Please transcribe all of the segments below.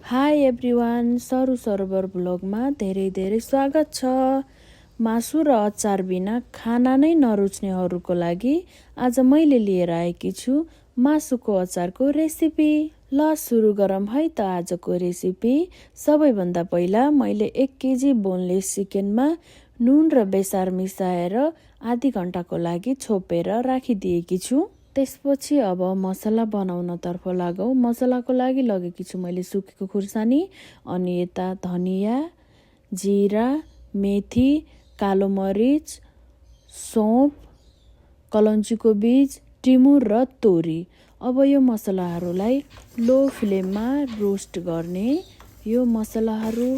High everyone, सरु सरोवर ब्लगमा धेरै स्वागत छ। मासु र अचार बिना खाना नै नरुच्नेहरूको लागि आज मैले लिएर आएकी छु मासुको अचारको रेसिपी। ल सुरु गरौँ है त आजको रेसिपी। सबैभन्दा पहिला मैले 1 केजी बोनलेस चिकनमा नुन र बेसार मिसाएर आधी घण्टाको लागि छोपेर राखिदिएकी छु। त्यसपछि अब मसला बनाउनतर्फ लागौँ। मसलाको लागि लगेकी छु मैले सुकेको खुर्सानी, अनि यता धनिया, जिरा, मेथी, कालो मरिच, सौंफ, कलौंजीको बीज, टिमुर र तोरी। अब यो मसलाहरूलाई लो फ्लेममा रोस्ट गर्ने। यो मसलाहरू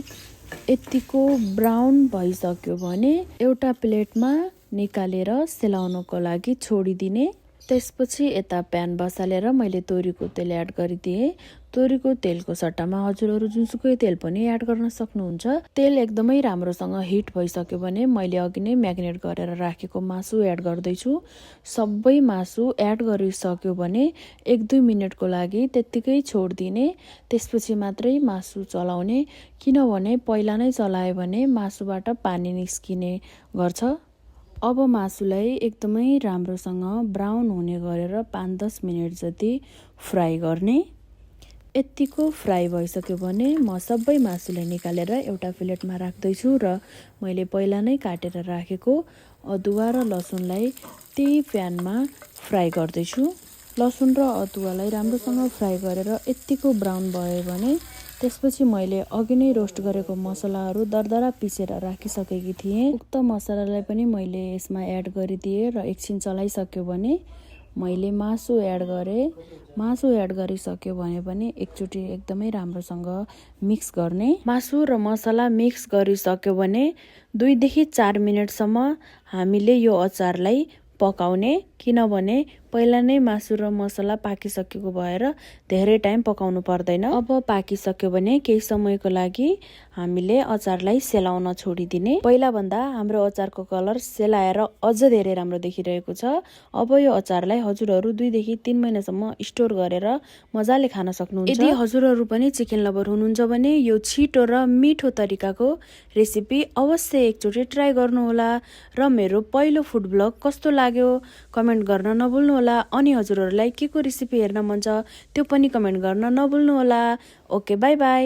यतिको ब्राउन भइसक्यो भने एउटा प्लेटमा निकालेर सेलाउनको लागि छोडिदिने। त्यसपछि यता प्यान बसालेर मैले तोरीको तेल एड गरिदिएँ। तोरीको तेलको सट्टामा हजुरहरू जुनसुकै तेल पनि एड गर्न सक्नुहुन्छ। तेल एकदमै राम्रोसँग हिट भइसक्यो भने मैले अघि नै म्यारिनेट गरेर राखेको मासु एड गर्दैछु। सबै मासु एड गरिसक्यो भने 1-2 मिनटको लागि त्यत्तिकै छोडिदिने। त्यसपछि मात्रै मासु चलाउने, किनभने पहिला नै चलायो भने मासुबाट पानी निस्किने गर्छ। अब मासुलाई एकदमै राम्रोसँग ब्राउन हुने गरेर 5-10 मिनट जति फ्राई गर्ने। यत्तिको फ्राई भइसक्यो भने म सबै मासुलाई निकालेर एउटा प्लेटमा राख्दैछु र मैले पहिला नै काटेर राखेको अदुवा र लसुनलाई त्यही प्यानमा फ्राई गर्दैछु। लसुन र अदुवालाई राम्रोसँग फ्राई गरेर यत्तिको ब्राउन भयो भने त्यसपछि मैले अघि नै रोस्ट गरेको मसलाहरू दरदरा पिसेर राखिसकेकी थिएँ। उक्त मसलालाई पनि मैले यसमा एड गरिदिएँ र एकछिन चलाइसक्यो भने मैले मासु एड गरेँ। मासु एड गरिसक्यो भने पनि एकचोटि एकदमै राम्रोसँग मिक्स गर्ने। मासु र मसला मिक्स गरिसक्यो भने 2 देखि 4 मिनटसम्म हामीले यो अचारलाई पकाउने, किनभने पहिला नै मासु र मसला पाकिसकेको भएर धेरै टाइम पकाउनु पर्दैन। अब पाकिसक्यो भने केही समयको लागि हामीले अचारलाई सेलाउन छोडिदिने। पहिला भन्दा हाम्रो अचारको कलर सेलाएर अझ धेरै राम्रो देखिरहेको छ। अब यो अचारलाई हजुरहरू 2 देखि 3 महिनासम्म स्टोर गरेर मजाले खान सक्नुहुन्छ। यदि हजुरहरू पनि चिकन लभर हुनुहुन्छ भने यो छिटो र मिठो तरिकाको रेसिपी अवश्य एकचोटि ट्राई गर्नुहोला। र मेरो पहिलो फुड ब्लग कस्तो लाग्यो कमेन्ट गर्न नभुल्नुहोला। अनि हजुरहरूलाई के को रेसिपी हेर्न मन छ त्यो पनि कमेन्ट गर्न नभुल्नुहोला। Okay, by by.